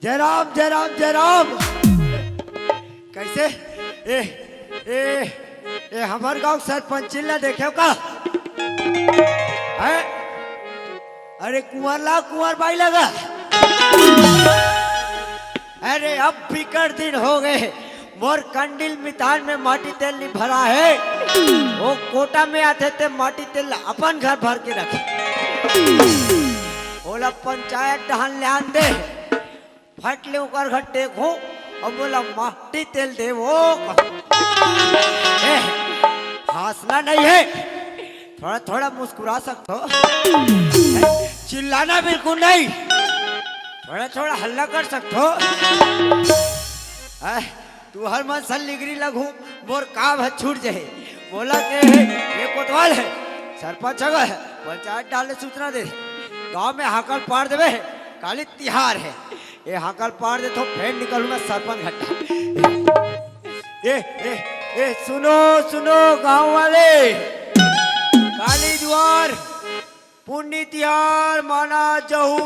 जय राम जय राम जय राम। कैसे ए ए ए हमार गांव सरपंच ने देखे का है? अरे कुंवर बाई लगा। अरे अब बिकट दिन हो गए, मोर कंडिल मितान में माटी तेल नहीं भरा है। वो कोटा में आते थे माटी तेल अपन घर भर के रखे। बोला पंचायत डहान ले आन दे, फट ले उकर घर टेको और बोला माटी तेल दे। वो हंसना नहीं है, थोड़ा थोड़ा मुस्कुरा सकते हो, चिल्लाना बिल्कुल नहीं, थोड़ा थोड़ा हल्ला कर सकते हो। तू हर मन सन लिगरी लगू मोर काम है छूट जाए। बोला के ये कोतवाल है, सरपंच है, पंचायत डालने सूचना दे, गांव में हाकल पार देवे, काली तिहार है। ये हाकल पार दे तो फिर निकलू मैं सरपंच घट्टा। ए सुनो सुनो गांव वाले, काली द्वार पुण्य तिहार माना जहू।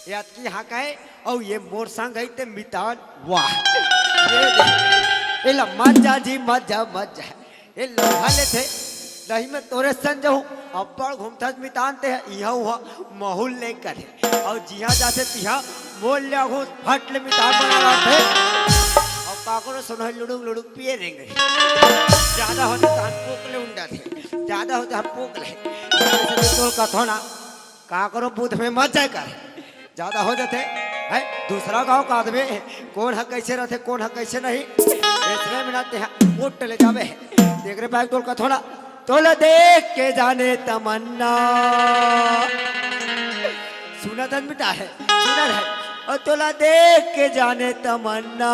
ये की हाका है और ये मोर संग है ते मितान। वाह ये मजा जी मजा मजा। ये लोहा ले थे नहीं मैं तोरे संग जाऊँ अब्बड़ घूमता मितानते हैं यहाँ हुआ माहौल लेकर और जिहा जाते तिहा बोल लिया हूँ फट ले मितान बना रहे और काको ने सुना लुड़ुक लुड़ुक पिए रहेंगे। ज्यादा होते तो हम पोकले उंडा थे, ज्यादा होते हम पोकले तो कथो ना काको बूथ में मत जाए कर। ज्यादा हो जाते है दूसरा गांव का आदमी कौन है कैसे रहते कौन है कैसे नहीं इसमें मिलाते हैं वोट ले जावे। देख रहे बैग तोल कथो ना तोला देख के जाने तमन्ना। सुना धन मिटा है सुना है और तोला देख के जाने तमन्ना।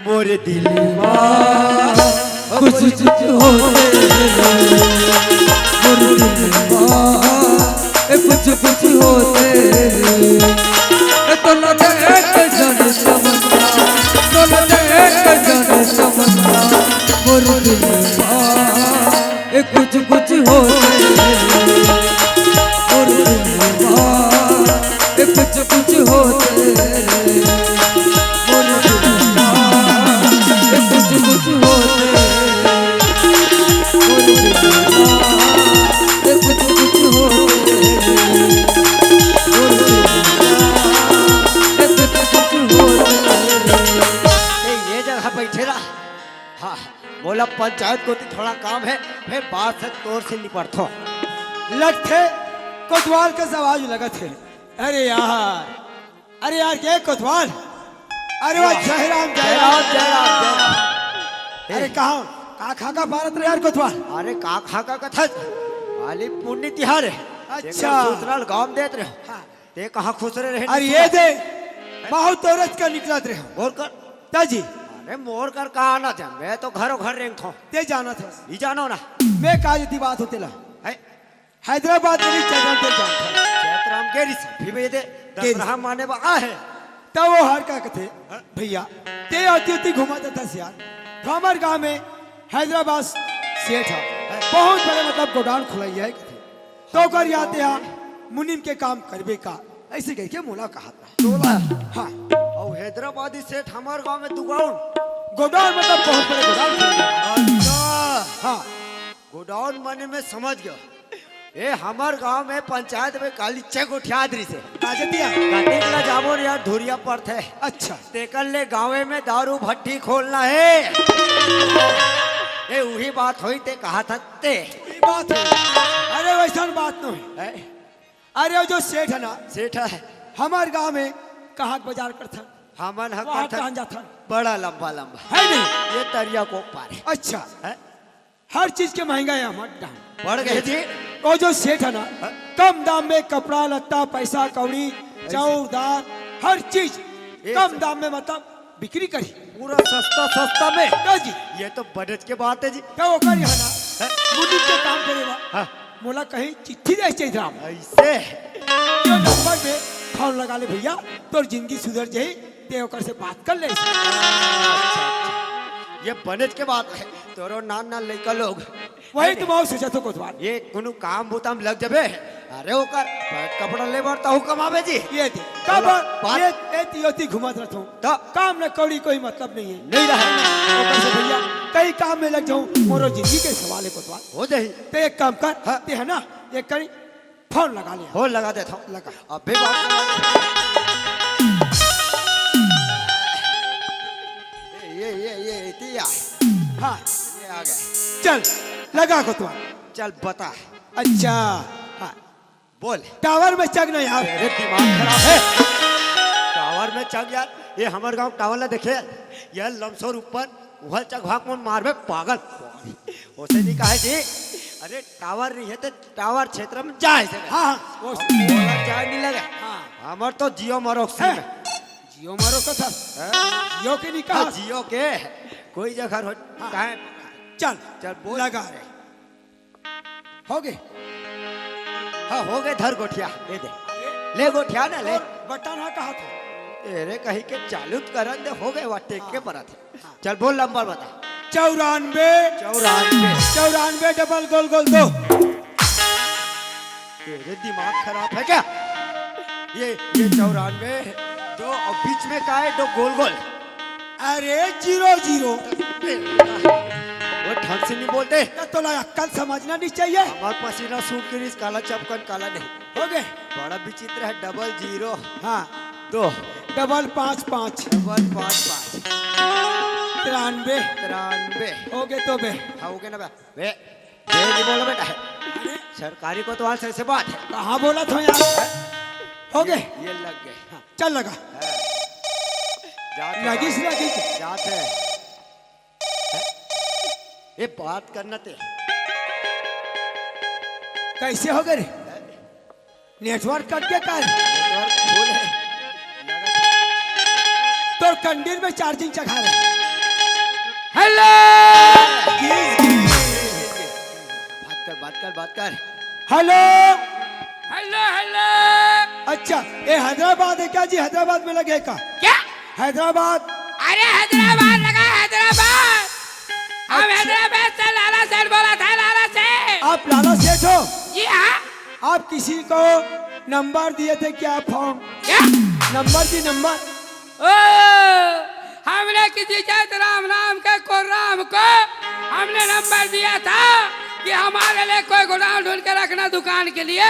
मोरे दिल कुछ कुछ होते कुछ कुछ होते तोला देख के जाने तमन्ना, तोला देख के जाने तमन्ना। मोरे दिल कुछ कुछ होते कुछ कुछ होते कुछ कुछ होते कुछ कुछ होते ये जगह बैठे रहा। हाँ बोला पंचायत को थोड़ा काम है, फिर बात से तोर से निपटो। लगते कोतवाल का आवाज लगा थे। अरे यार क्या कोतवाल? अरे वाह जय राम जय राम जय राम जय राम। अरे कहाँ खा का भारत रे यार कोतवाल? अरे का खा का कथा खाली पुण्य तिहार है। अच्छा सूत्रल गांव देत रहे हाँ। ते कहाँ खुश रहे। अरे ये दे बहुत औरत का निकलत रहे और कर ताजी। अरे मोर कर कहा आना था, मैं तो घरों घर रेंग था। ते जाना था ही जानो ना मैं काजती बात होते ला है हैदराबाद में चैतराम ते जाना चैतराम गेरी से भी दे दसरा माने बा आ है तब वो हर का कथे भैया ते आती घुमाता था यार। तो हमारे गाँव में हैदराबाद सेठ है बहुत बड़े मतलब गोडाउन खुलाई है तो कर याते यहाँ मुनिम के काम करबे का ऐसे कह के मोला कहा था। हाँ और हैदराबादी सेठ हमारे गांव में दुकान गोडाउन मतलब बहुत बड़े गोडाउन खुले। अच्छा हाँ गोडाउन बने में समझ गया। ये हमारे गांव में पंचायत में काली चेक उठियादरी से ताजतिया कटिकला जामो यार धुरिया पर थे। अच्छा तेकल ले गाँव में दारू भट्टी खोलना है। ये वही बात हुई ते कहा था ते बात है। अरे वैसा बात नहीं है। अरे वो जो सेठ है ना सेठ है हमारे गांव में कहाँ बाजार करता हमन वहाँ हक कहाँ जाता बड़ा लंबा लंबा है नहीं। ये तरिया को पार है। अच्छा है? हर चीज के महंगा है हमारे दाम बढ़ गए जी। वो जो सेठ है ना कम दाम में कपड़ा लत्ता पैसा कौड़ी चाउर दाल हर चीज कम दाम में मतलब बिक्री करी पूरा सस्ता सस्ता में। क्या जी ये तो बजट के बात है जी। क्या वो करी है ना मुनिम के काम करेगा। हाँ। मोला कहीं चिट्ठी दे चाहिए राम ऐसे ये नंबर में फोन लगा ले भैया तो जिंदगी सुधर जाए ते ओकर से बात कर ले। ये बजट के बात है। तोरो नान लड़का लोग वही तो बहुत सोचा तो कोतवाल ये कोनो काम बुताम लग जबे अरे ओकर पैट कपड़ा ले बढ़ता हूँ कमावे जी ये दे कब बात- ये तियोती घुमात रहता हूँ तो काम न कौड़ी कोई मतलब नहीं है नहीं रहा ओकर से भैया कई काम में लग जाऊं मोरो जिंदगी के सवाल है कोतवाल हो जाही तो एक काम कर हाँ। ते है ना एक करी फोन लगा लिया हो लगा देता हूँ लगा अबे बात ये इतिया हाँ ये आ गए चल लगा कोतवाल चल बता अच्छा हाँ बोल टावर में चग नहीं यार मेरे दिमाग खराब है टावर में चग यार ये हमारे गांव टावर ला देखे यह लमसोर ऊपर उहल चग भाग में मारबे पागल उसे नहीं कहा जी अरे टावर नहीं है तो टावर क्षेत्र में जाए से हाँ हाँ वो बोला जाए नहीं लगे हाँ हमार तो जियो मारो है। जियो मारो कथा जियो के नहीं कहा जियो के कोई जगह हो काहे चल चल बोल लगा रे हो गए हाँ हो गए धर गोठिया ले दे ले गोठिया ना ले बटन हाँ कहा था अरे कहीं के चालू करन दे हो गए वहाँ टेक के पड़ा थे चल बोल नंबर बता 94 94 डबल गोल गोल 2 तेरे दिमाग खराब है क्या ये 94 दो और बीच में का है दो गोल गोल अरे 00 वो ढंग से नहीं बोलते तो ला अक्कल समझना नहीं चाहिए हमारे पसीना सूट के रिस काला चपकन काला नहीं हो गए बड़ा विचित्र है 00 हाँ 2 डबल 55 155 93 93 हो गए तो बे हाँ हो गया ना बे नहीं बोला बेटा है सरकारी को तो आज से बात है कहाँ बोला था यार हो गए ये लग गए हाँ, चल लगा जाते लगी से लगी जाते ये बात करना ते कैसे हो गए रे? नेटवर्क कट के का नेटवर्क फुल है तो कंडील में चार्जिंग चढ़ा रहे हेलो बात कर हेलो हेलो हेलो अच्छा ये हैदराबाद है क्या जी हैदराबाद में लगे का क्या हैदराबाद अरे हैदराबाद लगा हैदराबाद हम हैदराबाद से लाला सेठ बोला था लाला सेठ आप लाला सेठ हो जी हाँ आप किसी को नंबर दिए थे क्या फॉर्म क्या नंबर की नंबर ओ हमने किसी चैत राम नाम के कोराम को हमने नंबर दिया था कि हमारे लिए कोई गोदाम ढूंढ के रखना दुकान के लिए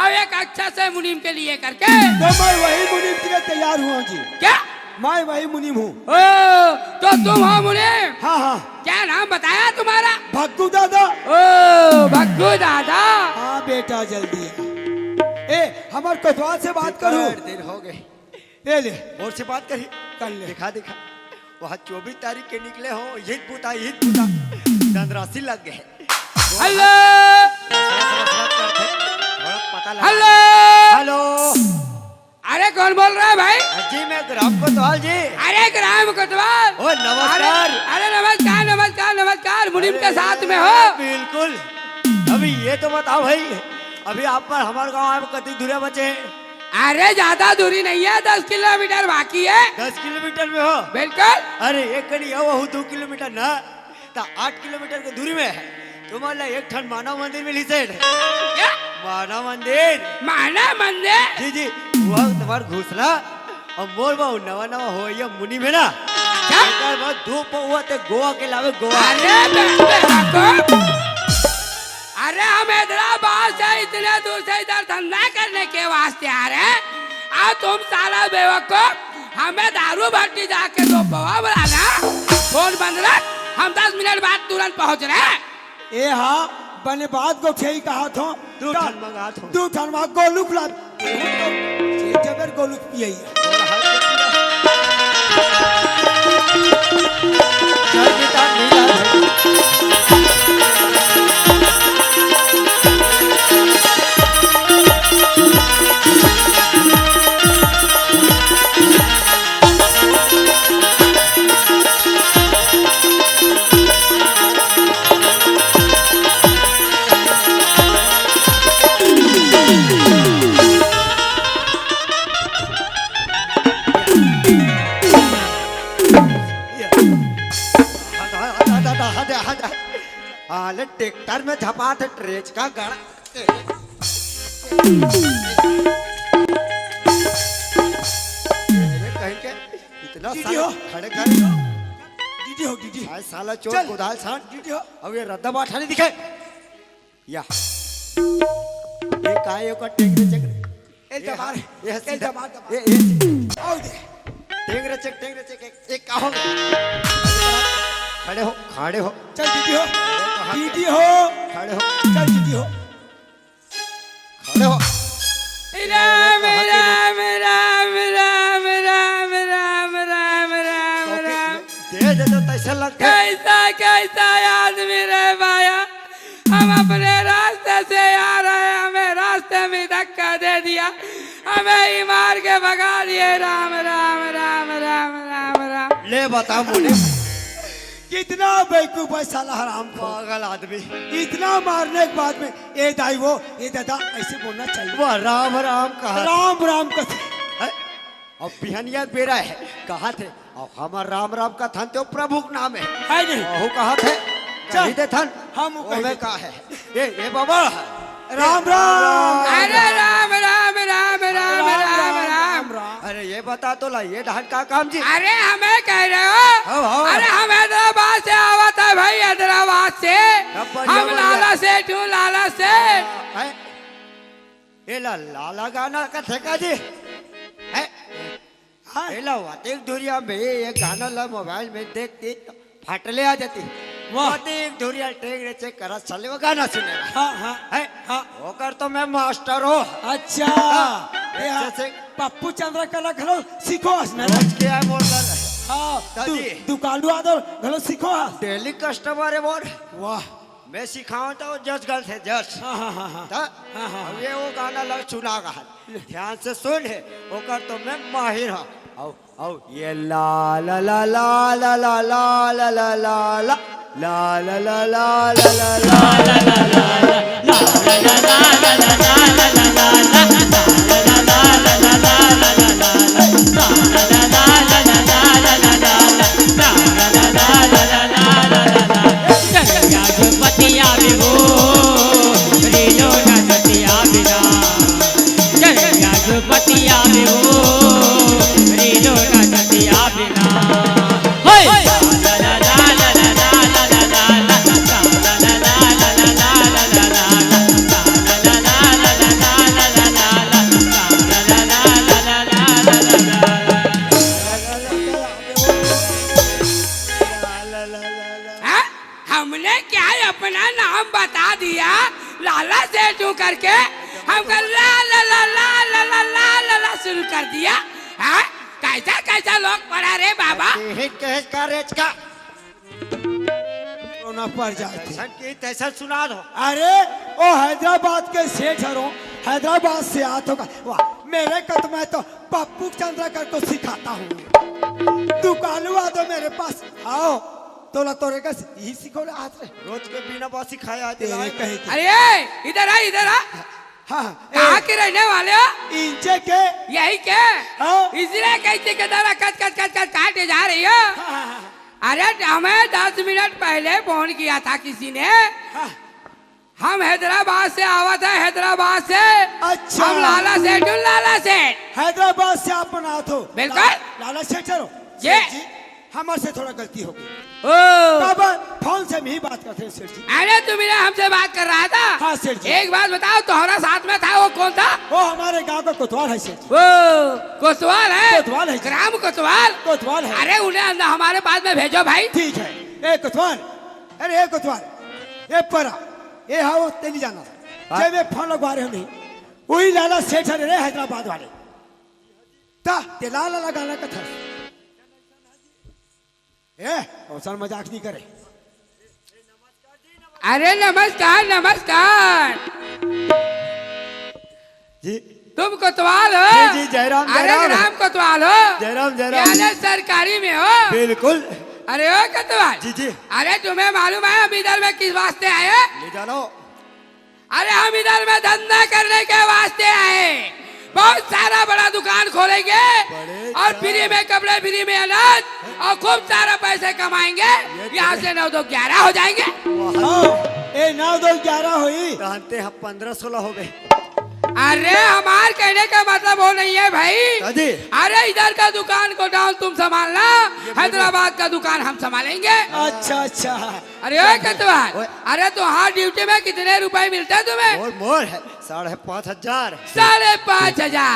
और एक अच्छा से मुनीम के लिए करके तो मैं वही मुनीम के लिए तैयार हुआ जी क्या मैं वही मुनीम हूँ ओ तो तुम हो मुनीम हाँ हाँ क्या नाम बताया तुम्हारा भक्कू दादा ओ भग्गू दादा हाँ बेटा जल्दी ए हमारे कोतवाल से बात करूँ देर हो गए ले ले और से बात करी कर ले दिखा वहाँ 24 तारीख के निकले हो ईद पुता धनराशि लग गए हेलो थोड़ा पता लगा हेलो हेलो अरे कौन बोल रहा है भाई जी मैं ग्राम कोतवाल जी अरे ग्राम कोतवाल ओ नमस्कार अरे नमस्कार नमस्कार नमस्कार मुनीम के साथ में हो बिल्कुल अभी ये तो बताओ भाई अभी आप पर हमारे गांव में कितनी दूर बचे अरे ज्यादा दूरी नहीं है 10 किलोमीटर बाकी है 10 किलोमीटर में हो बिल्कुल अरे एक कड़ी हो 2 किलोमीटर ना तो 8 किलोमीटर की दूरी में है तुम्हारा एक ठन मानव मंदिर मिली से क्या मानव मंदिर माना मंदिर जी जी वो तुम्हार घुसला और मोर बहु नवा नवा हो ये मुनि में ना क्या? एकर बाद धूप हुआ ते गोवा के लावे गोवा अरे हम हैदराबाद से इतने दूर से इधर धंधा करने के वास्ते आ रहे हैं और तुम साला बेवकूफ हमें दारू भट्टी जाके दो पवा बुलाना फोन बंद रख हम 10 मिनट बाद तुरंत पहुंच रहे हैं ए हाँ बने बात को ठेई कहा था दू ठन मंगा थो दू ठन वहाँ गोलू फुला जबर गोलू पिए चल बेटा मिला हाले ट्रैक्टर में झपा थे ट्रेच का गड़ा कहीं के इतना दीदी हो। खड़े कर दीदी हो दीदी आज साला चोर चल। गोदाल साथ दीदी हो अब ये रद्दा बाठा नहीं दिखे या ये काय का टेंगरे चेक ए दबार ये ए दबार ये आओ दे टेंगरे चेक एक का हो खड़े हो चल दीदी हो दीदी हो खड़े हो चल दीदी हो खड़े हो राम राम राम राम राम राम राम राम राम दे दे तो तैसे लगते कैसा कैसा आदमी रे भाया हम अपने रास्ते से आ रहे हैं हमें रास्ते में धक्का दे दिया हमें ही मार के भगा दिए राम राम राम राम राम राम ले बता मुझे कितना बेवकूफ है साला हराम को पागल आदमी इतना मारने के बाद में ए दाई वो ए दादा ऐसे बोलना चाहिए वो राम राम कहा राम राम कथे है? अब बिहनिया बेरा है कहा थे अब हमार राम राम का थन तो प्रभु का नाम है है नहीं वहु कहा थे चल। कही दे थन हम कही ओमे दे। कहा है ये बाबा राम राम अरे राम राम राम राम राम राम अरे ये बता तो ला ये ढाल का काम जी अरे हमें कह रहे हो हाँ। अरे हम हैदराबाद से आवा था भाई हैदराबाद से अब बढ़िया, हम बढ़िया। लाला सेठ हूँ लाला सेठ है ये लाला गाना का ठेका जी है हाँ। ये ला एक दुनिया में ये गाना ला मोबाइल में देखती तो फाटले आ जाती वाह। एक दुनिया टेक चेक करा चले वो गाना सुनेगा हाँ हाँ है हाँ होकर तो मैं मास्टर हो अच्छा ये हाँ, जैसे- पप्पू चंद्र कला घलो सीखो मेरा क्या बोल रहा हाँ दादी। दुकानू आदर घलो सीखो डेली कस्टमर है बोल वाह मैं सिखाऊं तो जज गल थे जज हाँ हाँ हाँ हाँ अब ये वो गाना लग सुना गा ध्यान से सुन है होकर तो मैं माहिर हूँ औ ये ला ला ला ला ला ला ला ला ला ला ला ला ला ला ला ला ला पतिया भी हो रीलो न सतिया बिना चलेगा जो पतिया भी हो रीलो न सतिया बिना होय ला ला ला ला ला ला ला ला ला हाँ? हमने क्या अपना नाम बता दिया लाला सेठ हूँ करके हमको ला ला ला ला ला ला ला ला ला शुरू कर दिया हाँ? कैसा कैसा लोग पढ़ा रे बाबा कहे का रेच का रोना पड़ जाए थे तैसन की तैसन सुना दो अरे ओ हैदराबाद के सेठ हरो हैदराबाद से आत होगा वाह मेरे कद में तो पप्पू चंद्रकर को सिखाता हूँ दुकानू आ तो मेरे पास आओ तोला तोरे का यही सिखो हाथ रे रोज के बिना बासी खाया आते तेरे कहे के अरे इधर आ इधर आ हाँ कहाँ के रहने वाले हो इंचे के यही के हाँ। इसलिए कैसे के द्वारा कच कच कच कच काटे जा रही हो अरे हमें 10 मिनट पहले फोन किया था किसी ने हम हैदराबाद से आवा था हैदराबाद से अच्छा। हम लाला सेठ हूँ लाला सेठ हैदराबाद से आप बना तो बिल्कुल। लाला सेठ चलो ये। सेठ जी हमारे से थोड़ा गलती हो गई ओ बाबा फोन से हम ही बात करते हैं सेठ जी अरे तू मेरे हमसे बात कर रहा था हाँ सेठ जी एक बात बताओ तुम्हारा साथ में था वो कौन था वो हमारे गांव का कोतवाल है सेठ जी वो कोतवाल है कोतवाल है जी। ग्राम कोतवाल कोतवाल है अरे उन्हें अंदर हमारे पास में भेजो भाई ठीक है ए कोतवाल अरे ए कोतवाल ए परा ए हाँ वो तेली जाना जब मैं फोन लगवा रहे हो नहीं वही लाला सेठ है रे हैदराबाद वाले ता ते लाला लगाना का था ए औसर मजाक नहीं करे अरे नमस्कार नमस्कार जी तुम कोतवाल हो जी, जी, जयराम, अरे जयराम। ग्राम कोतवाल हो जयराम जयराम यानी सरकारी में हो बिल्कुल अरे ओ कोतवाल जी जी अरे तुम्हें मालूम है हम इधर में किस वास्ते आए हैं? ले जानो अरे हम इधर में धंधा करने के वास्ते आए बहुत सारा बड़ा दुकान खोलेंगे बड़े और फ्री में कपड़े, फ्री में अनाज और खूब सारा पैसे कमाएंगे। यहाँ से 9 2 11 हो जाएंगे। ए 9 2 11 हुई। जानते हैं 15-16 हो गए। अरे हमार कहने का मतलब वो नहीं है भाई। दादी अरे इधर का दुकान गोडाउन तुम संभालना, हैदराबाद का दुकान हम संभालेंगे। अच्छा अच्छा। अरे ओए कतवाल, अरे तो हाँ ड्यूटी में कितने रुपए मिलते हैं तुम्हें? मोर मोर है 5,500। 5,500।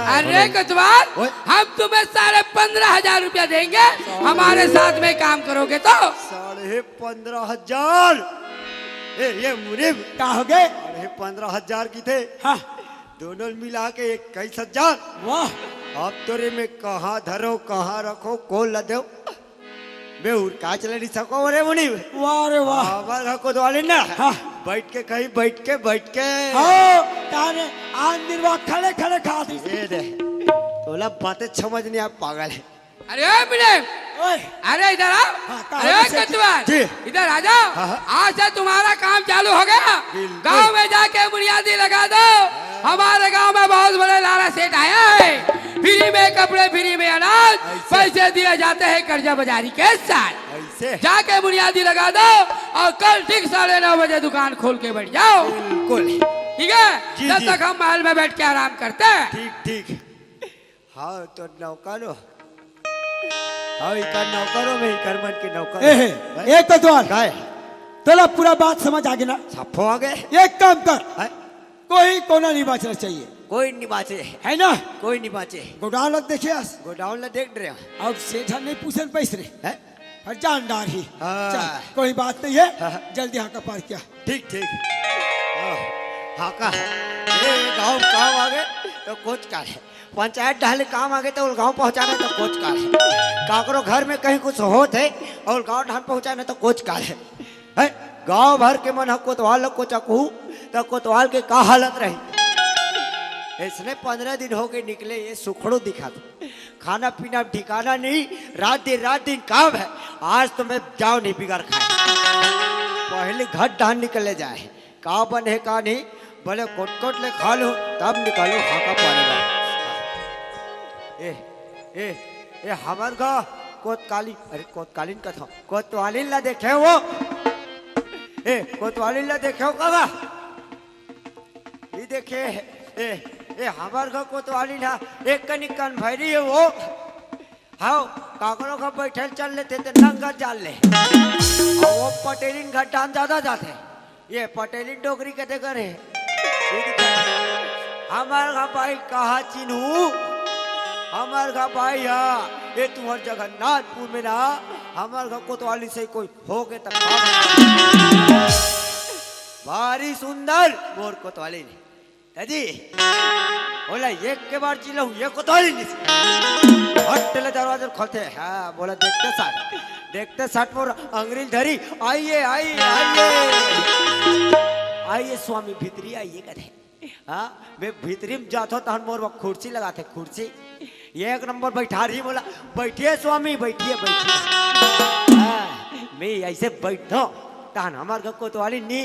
अरे कतवाल, ओए। हम तुम्हें 15,500 रुपया देंगे हमारे साथ में काम करोगे तो। 15,500। ये मुनीब क्या हो गए? 15,000 की थे। हाँ दोनों मिला के 21,000। वाह। अब तोरे में कहाँ धरो कहाँ रखो को लदो बेउर का चले नहीं सको रे मुनीब। वाह रे वाह। हमारा को दवाले ना। हाँ। बैठ के कहीं बैठ के हाँ ताने आन दिन वहाँ खड़े खड़े खा दी। ये दे तोला बातें समझ नहीं, आप पागल है। अरे ओए मुनीब, ओए अरे इधर आओ। हाँ, कहाँ अरे है सेठ? कतवाल, जी। इधर आ जाओ। हाँ, हाँ। आज से तुम्हारा काम चालू हो गया। बिल्कुल। गांव में जाके बुनियादी लगा दो। हमारे गांव में बहुत बड़े लाला सेठ आया है। फ्री में कपड़े, फ्री में अनाज, ऐसे। पैसे दिए जाते हैं कर्जा बाजारी के साथ। ऐसे जाके बुनियादी लगा दो और कल ठीक 9:30 बजे दुकान खोल के बैठ जाओ। बिल्कुल ठीक है? जी, जब जी। तक हम महल में बैठ के आराम करते हैं। ठीक। हाँ तो नौकरो हाँ इकर नौकरों में इकर मन के नौकर। ए कतवाल, काय तोला पूरा बात समझ आ गई ना? सफो आ गए। एक काम कर, हैं? कोई कोना नहीं बचना चाहिए, कोई नहीं बाचे, है ना? कोई नहीं बाचे। गोडाउन लग देखे आस। गोडाउन ला देख रहे हो अब सेठा नहीं पूछन पैसे रे, हैं? और जानदार ही। हाँ। चल, कोई बात नहीं है, हाँ। जल्दी हाँ का पार किया। ठीक। हाँ का ये गाँव काम आ गए तो कुछ कर है, पंचायत डाले काम आ गए तो गाँव पहुँचाना तो कुछ कर है, काकरो घर में कहीं कुछ होत है और गाँव ढान पहुँचाना तो कुछ कर है। गाँव भर के मन कोतवाल को चकू तो कोतवाल के का हालत रही। इसने 15 दिन हो गए निकले, ये सुखड़ो दिखा दो, खाना पीना ठिकाना नहीं, रात दिन काम है। आज तो मैं जाओ नहीं बिगाड़ खाए, पहले घर ढान निकले जाए, का बन है का नहीं, भले कोट ले खा लो तब निकालो हाका पानी में। ए हमार गा कोतकालीन, अरे कोतकालीन का था, कोतवालीन ला देखे वो, कोतवालीन ला देखे हो कहा ये देखे। हमार घर कोतवालीन है, एक कनी कन भैरी है वो। हाँ काकरों का बैठल चल लेते थे नंगा जाल ले, और वो पटेलिन घर डांस ज्यादा जाते, ये पटेलिन डोगरी कहते करे। हमार का भाई कहा चिन्हू, हमार का भाई ये तुम्हार जगन्नाथपुर में ना, हमार का कोतवाली से कोई हो गए तक भारी सुंदर मोर कोतवाली ने दादी बोला एक के बार चिल्लाऊं ये कोतवाली नहीं हटले दरवाजे खोलते। हाँ बोला देखते साथ मोर अंग्रेज धरी, आइए स्वामी भीतरी आइए करे। हाँ मैं भीतरी में जाता हूँ मोर वो कुर्सी लगाते, कुर्सी एक नंबर बैठा रही, बोला बैठिए स्वामी बैठिए। हाँ मैं ऐसे बैठो तहन हमार घर कोतवाली नी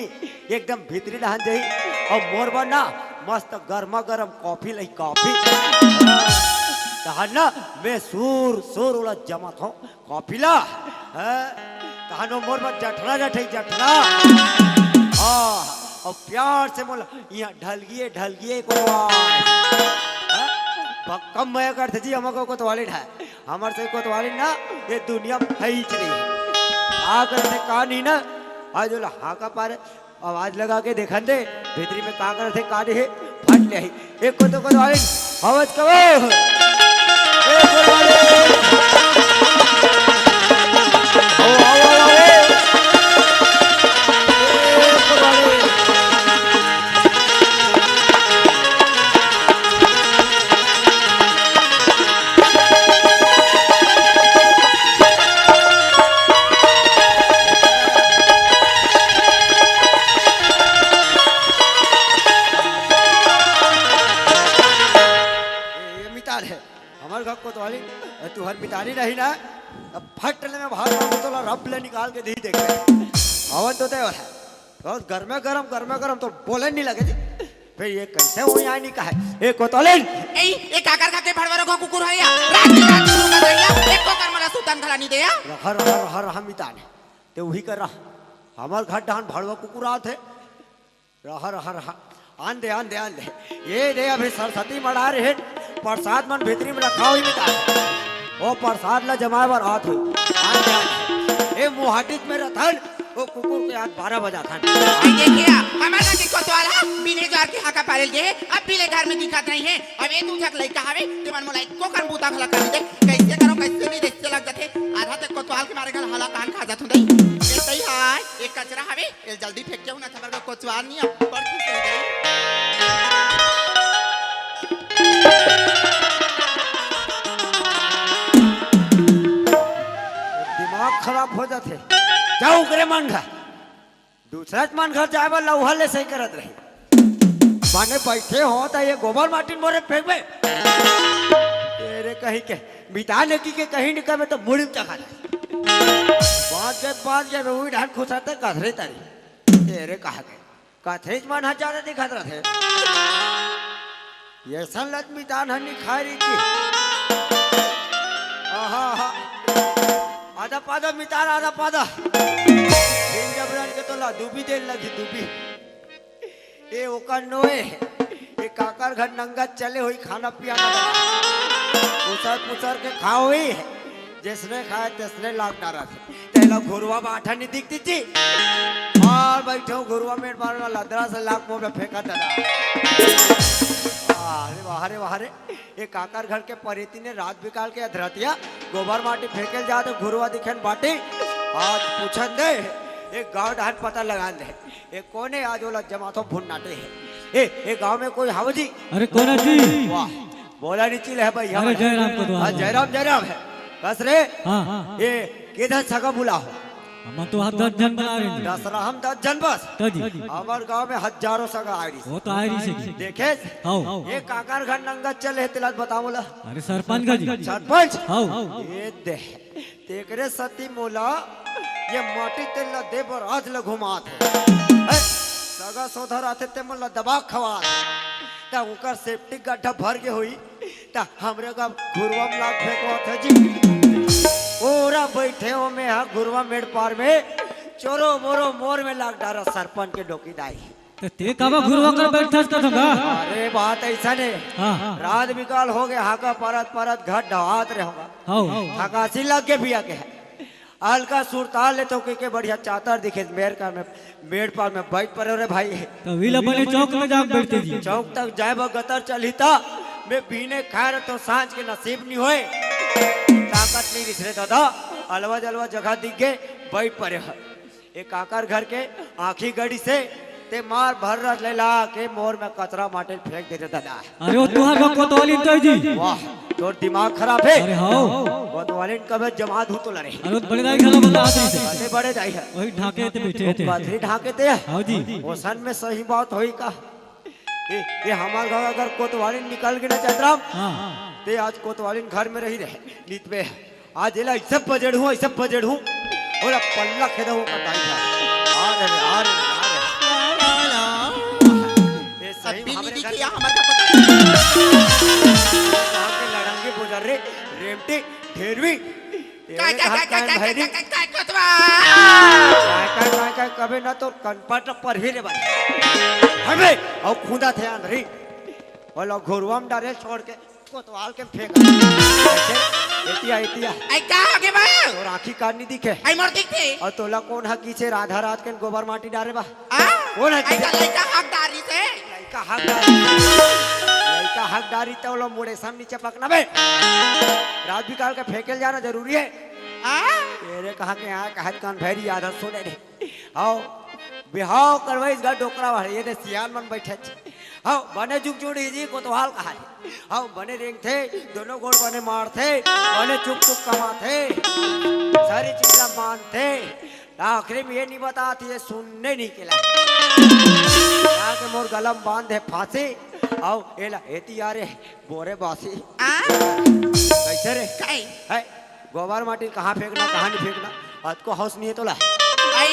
एकदम भीतरी दहन जाई, और मोर बना मस्त गर्मा गर्म कॉफी लाई, कॉफी तहन ना मैं सूर उड़ा जमा था कॉफी ला। तहन मोर बन जठना और प्यार से बोला यहाँ ढल गए कम मैं करते जी हमको कोतवाली ढाए, हमारे से कोतवाली ना ये दुनिया में है ही नहीं। आ करते का नहीं ना आज बोला हाँ का पार आवाज लगा के देखन दे भीतरी में का करते का है फट ले एक को तो कोतवाली आवाज करो कोतवाली तू हर मितानी रही ना, अब फट ले में बाहर तो रब ले निकाल के दी देखे हवन तो बहुत गर्मे गरम तो बोले नहीं लगे जी। फिर ये कैसे हो यहाँ नहीं कहा ए कोतवालिन ए काकर का के भड़वरो को कुकुर हरिया रात रात रुका जाइया एक को कर मला सुतन खला नहीं देया हर हम मितान ते वही कर रहा हमार घर डान भड़वा कुकुरा थे हर आन दे ये दे अभी सरस्वती मड़ा रहे प्रसाद मन भीतरी में रखा हुई मिता ओ प्रसाद ला जमाए बर हाथ हुई आन दे ए मुहाटित में रथन वो कुकुर के हाथ 12 बजा था आई देखिया हमारा के कोतवाला बिने जार के हाका पारेल जे अब बिले घर में दिखत नहीं है अब ए तू जक लइका हवे ते मन मोला को कर बूता खला कर दे कैसे करो कैसे नहीं देखते लग जाते आधा तक कोतवाल के मारे गल हला कान खा जात हुई ए सही हाय एक कचरा हवे ए जल्दी फेंक जाऊ ना खबर कोतवाल नहीं अब पर ठीक हो गई दिमाग खराब हो जाते जाओ करे मन घर दूसरा मन घर जाए वाला उहले सही करत रही माने बैठे हो तो ये गोबर माटी मोरे फेंकबे तेरे कहीं के बिताने की के कहीं निकल में तो मुड़ी चखा बात के रोई ढान खुशाते कथरे तारी तेरे कहा के कथरे मन हजार दिखत रहे ये संलत बितान हनी खारी की आहा आधा पादा मितान आधा पादा जबरन के तोला डूबी दे लगी डूबी ए ओकर नोए ए काकर घर नंगा चले हुई खाना पियाना पुसर के खाओ हुई जिसने खाए तिसने लाग डारा थे तेला घुरवा में आठा नहीं दिखती थी और बैठे हूँ घुरवा में मारना लदरा से लाख मुंह में फेंका था अरे बाहरे ये काकर घर के परेती ने रात बिकाल के अधरतिया गोबर माटी फेंके जा तो घुरवा दिखन बाटी आज पूछन दे एक गांव ढान पता लगा दे एक कोने आज वाला जमातो भुन नाटे है ए गांव में कोई हावजी अरे कौन जी वाह बोला नीची है भाई अरे जयराम को हाँ जयराम है बस रे हाँ ये किधर सगा बुला हो हम तो 10 जन बना रहे हैं 10 जन बस तजी हमार गांव में हजारों सगा आयरी वो तो आयरी से देखे हां ये काकर घर नंगा चले तिलक बताओला अरे सरपंच का जी सरपंच हां ये दे तेकरे सती मोला ये माटी तेल दे पर आज ल घुमात है सगा सोधर आते ते मोला दबा खवा ता उकर सेफ्टी गड्ढा भर के हुई ता हमरे का घुरवा में लाग फेंकवा थे जी ओरा बैठे हो में हा घुरवा मेड़ पार में चोरो मोरो मोर में लाग डारा सरपंच के डोकी दाई तो ते काबा घुरवा कर बैठस का संगा अरे बात ऐसा ने हां रात बिकाल हो गया हाका परत घर ढहात रहे होगा हां हकासी लग के भी आके है हल्का सुरताल ले तो के बढ़िया चातर दिखे मेर का में मेड़ पार में बैठ पर रे भाई तो विला बने चौक में जाके बैठते जी चौक तक जाए गतर चली था मैं पीने खाए तो सांझ के नसीब नहीं होए ताकत नहीं दिख रहे दादा अलवा जगह दिख गए बैठ पड़े एक आकर घर के आँखी गड़ी से ते मार भर रस ले ला के मोर में कचरा माटे फेंक देते दादा अरे वो तुहार को कोतवाली तो जी वाह तोर दिमाग खराब है अरे हां कोतवाली कबे जमा धू तो लड़े अरे बड़े दाई खाना बता आदमी से अरे बड़े दाई है वही ढाके ते बैठे थे बाथरी ढाके ते हां जी वो सन में सही बात होई का ये हमार गाँव अगर कोतवाली निकल गए ना चंद्राम हां ते आज कोतवाली घर में रही रहे नीत पे आज एला ऐसा बजड़ हूँ और पल्ला खेदा हूँ कटाई था आ रहे ये सही अभी नहीं हमारे घर दिखिया हमारा पता के लड़ंगे गुजर रे रेमटी ढेरवी काय कोतवाल कभी ना तो कनपट पर ही रे भाई हमें और खुदा थे अंदर बोलो घुरवा में डाले छोड़ के कोतवाल के फेंका एतिया आई का आगे बा और आँखी काटनी दिखे आई मोर दिखते और तोला कौन है पीछे राधा रात के गोबर माटी डारे बा आ कौन है आई का लड़का हकदारी से लड़का हकदारी तो लो मुड़े सामने चपकना बे रात बिकाल के फेंकल जाना जरूरी है आ तेरे कहा के यहाँ कहत कान भैरी आदत सुने रे आओ बिहाव करवाई इस घर डोकरा वाले ये सियान मन बैठे हाँ बने जुग जुड़ी जी कोतवाल कहा है हाँ बने रेंग थे दोनों गोड़ बने मार थे बने चुप कमा थे सारी चीजें मान थे आखिरी में ये नहीं बताती ये सुनने नहीं केला के मोर गलम बांध है फांसी आओ एला एती यारे बोरे बासी आ कैसे रे काय है गोबर माटी कहाँ फेंकना कहाँ नहीं फेंकना आज को हाउस नहीं है तो ला आई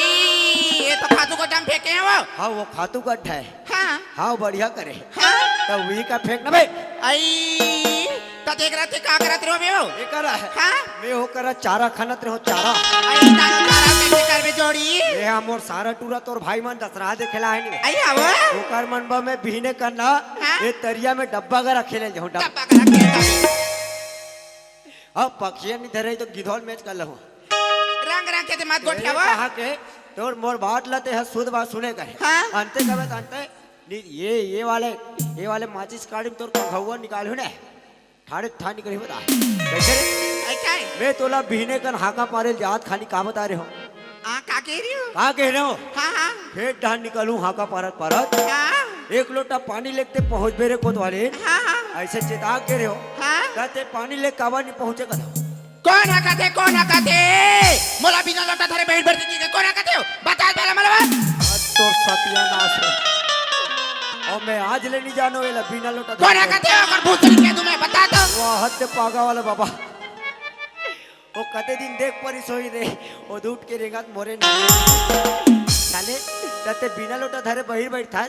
ये तो खातू को दम फेंके हैं वो हाँ वो खातू गड्ढा है हाँ हाँ बढ़िया करे हाँ तो वही का फेंक ना बे आई तो देख रहे थे का करत रहो बे हो ये करा है हाँ मैं हो करा चारा खानत रहो चारा आई तारो तारा कैसे करबे जोड़ी ये हमर सारा टूरा तोर भाई मन दसरा देखेला है नहीं आई आवो ओकर मनबा में बिहने करना हाँ? ये तरिया में डब्बा का रखेले जाऊं डब्बा डब्बा करा के जाबे अब पक्षिया नहीं धरे तो गिधौल मैच कर लहूं रंग रंग के ते मत ये गोठियावो कहा के तोर मोर बात लते है शुद्ध बात सुने करे हाँ? अंते कबे अंते ये वाले माचिस काड़ी में तोर खहुआ निकाल हो ना ठाड़े ठा निकली बता कैसे रे आई काय मैं तोला बिहने कर हाका पारे जात खानी का बता रहे हो आ का कह रही हो का कह रहे हो हाँ हाँ फिर ढान निकालूं हाका पारत पारत हाँ एक लोटा पानी लेके पहुंच बेरे कोत वाले हाँ हाँ ऐसे चेता के रहे हो हाँ कहते पानी ले कावा नहीं पहुंचे कदा कौन हकाते मोला बिना लोटा धरे बैठ बैठ के कौन हकाते हो बता पहले मला तो सत्यानाश है और मैं आज ले नहीं जानो ये बिना लोटा कौन हकाते हो अगर भूतरी के तुम्हें बता दो वाह हद पागा वाला बाबा वो कते दिन देख परी सोई रे वो दूट के रेंगात मोरे साले तते बिना लोटा धरे बहिर बैठ था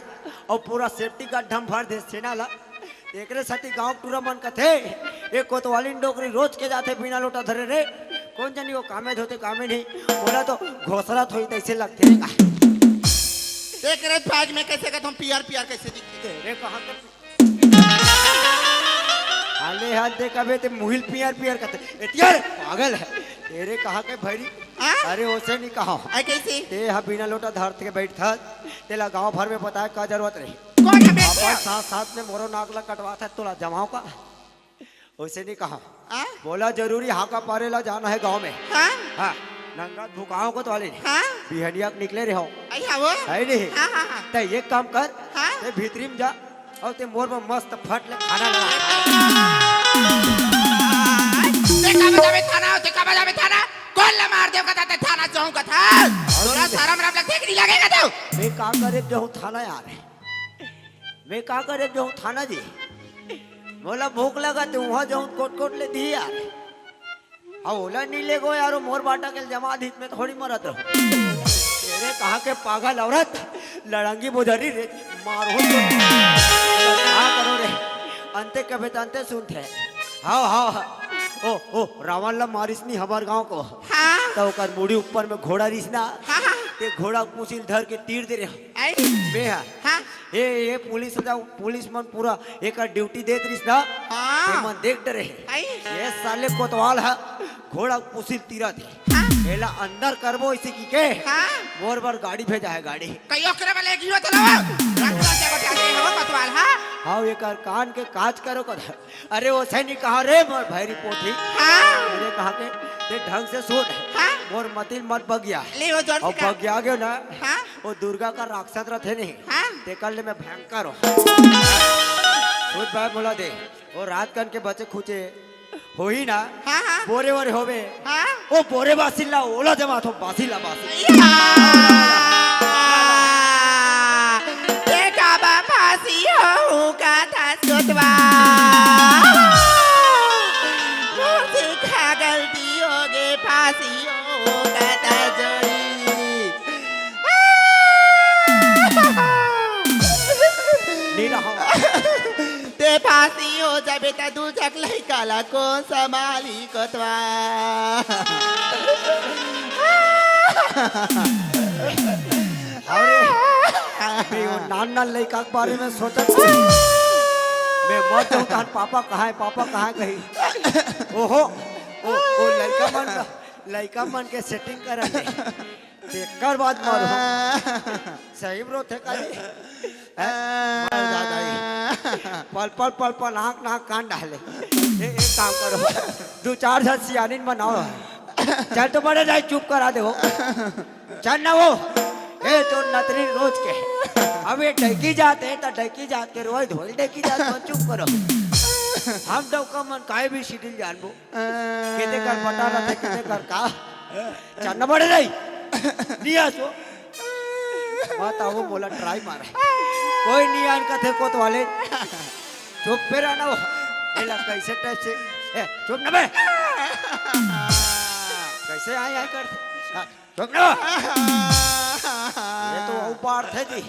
और पूरा सेफ्टी का ढम फाड़ दे सेनाला एकरे साथी गांव टूरा मन कथे एक कोतवाली डोकरी रोज के जाते बिना लोटा धरे रे कौन जानी वो कामे धोते कामे नहीं बोला तो घोसला थोड़ी तैसे लगते रे का देख रहे फाज में कैसे का तुम पीआर पीआर कैसे दिखते रे कहां के हाले हाथ देखा बे ते मुहिल पियर पियर करते एतियर पागल है तेरे कहा के भैरी हाँ? अरे ओसे नहीं कहा आई कैसे ते हा बिना लोटा धरत के बैठ था तेला गांव भर में बताया का जरूरत रही कौन है बेटे अपन साथ साथ में मोरो नागला कटवा था तोला जमाओ का ओसे नहीं कहा हाँ बोला जरूरी हाका पारे ला जाना है गांव में हाँ हाँ नंगा भुकाओ को तो वाले हाँ बिहनिया निकले रहो आई आवो है नहीं हाँ हाँ हाँ ते एक काम कर हाँ? ते भीतरी में जा और ते मोर में मस्त फट ले खाना लगा देखा बजावे थाना कौन ला मार देव कथा ते थाना जाऊं कथा तोरा सारा मेरा लगते नहीं लगेगा तो मैं का करे जो हूँ थाना यार मैं का करे जो हूँ थाना जी बोला भूख लगा तो वहाँ जो हूँ कोट कोट ले दी यार हाँ ओला नहीं ले गो यारो मोर बाटा के जमा दी में थोड़ी मरत रहो तेरे कहा के पागल औरत लड़ंगी बुधरी रे मारो तो क्या करो रे अंते कभी तो अंते सुनते हाँ हाँ हाँ ओ रावण ला मारिस नहीं हमार गांव को हाँ तो ओकर मुड़ी ऊपर में घोड़ा रिसना हाँ हाँ ते घोड़ा कुचिल धर के तीर दे रहे आई बे हा हाँ ये पुलिस मन पूरा एक ड्यूटी देत रिस ना हाँ। ते मन देख डरे आई ये साले कोतवाल है घोड़ा कुचिल तीरा दे हाँ एला अंदर करबो इसे की के हाँ मोर बार गाड़ी भेजा है गाड़ी कई ओकरे वाले गिरो तो लवा रंग रंग को ठाके हो कतवाल हाँ हाँ ये कर कान के काज करो कर अरे वो सही नहीं कहा रे मोर भैरी पोथी हाँ मेरे कहा के ते ढंग से सुन हाँ मोर मतिल मत बगिया ले वो जोर और से बगिया गयो ना हाँ वो दुर्गा का राक्षस रथे नहीं हाँ ते कर ले मैं भयंकर हो खुद भाई बोला दे वो रात कन के बच्चे खुचे हो ही ना हाँ हाँ बोरे वोरे होवे हाँ ओ बोरे बासिला ओला जमा थो बासिला बासी देखा बासी हो का था सोतवा मुझे खा गलती हो गई फांसी हो का था जोड़ी नहीं रहा ते फांसी हो जाबे ता दू जक लइका ला कौन संभाली कोतवा अरे मैं वो नान नान लड़का के बारे में सोचत मैं मर जाऊं तान पापा कहाँ है कहीं ओहो ओ लड़का मन के सेटिंग कर दे देखकर बात मारो सही ब्रो थे काजी मर दादा पल पल नाक कान डाले एक काम करो 2-4 साल सियानिन बनाओ चल तो बड़े जाए चुप करा दे हो चल ना वो ए तो नतरी रोज के अब ये डैकी जाते तो डैकी जात के रोज धोल डैकी जात मन चुप करो हम डौका मन काहे भी शिडिल जानबो केते कर पता रहते केते कर का चल ना बड़े जाई दिया सो बात आओ बोला ट्राई मारे कोई नहीं आन कथे कोत वाले चुप पे रहना वो एला कैसे टाइप से ए चुप ना बे कैसे आए करते चुप ना ये तो ऊपर थे जी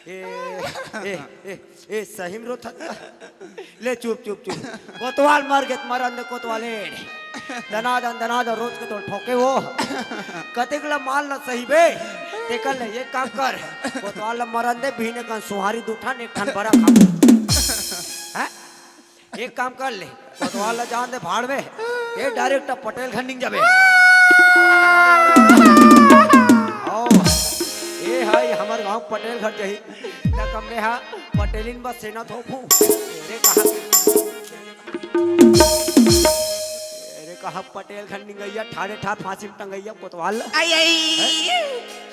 ए सही में रोता ले चुप चुप चुप कोतवाल मर गए मरन दे कोतवाले दनादन रोज के तो ठोके वो कतेकला माल न सही बे ते कर ले ये काम कर कोतवाल मरन दे भीने का सुहारी दूठा ने खान बड़ा खा हैं एक काम कर ले कोतवाल जान दे भाड़ में ये डायरेक्ट पटेल खंडिंग जाबे ओ ए हाय हमार गांव पटेल घर जही त कमने हा पटेलिन बस सेना थोपू रे कहा पटेल खंडिंग गैया ठाड़े ठाड़ फांसी में टंगैया कोतवाल आई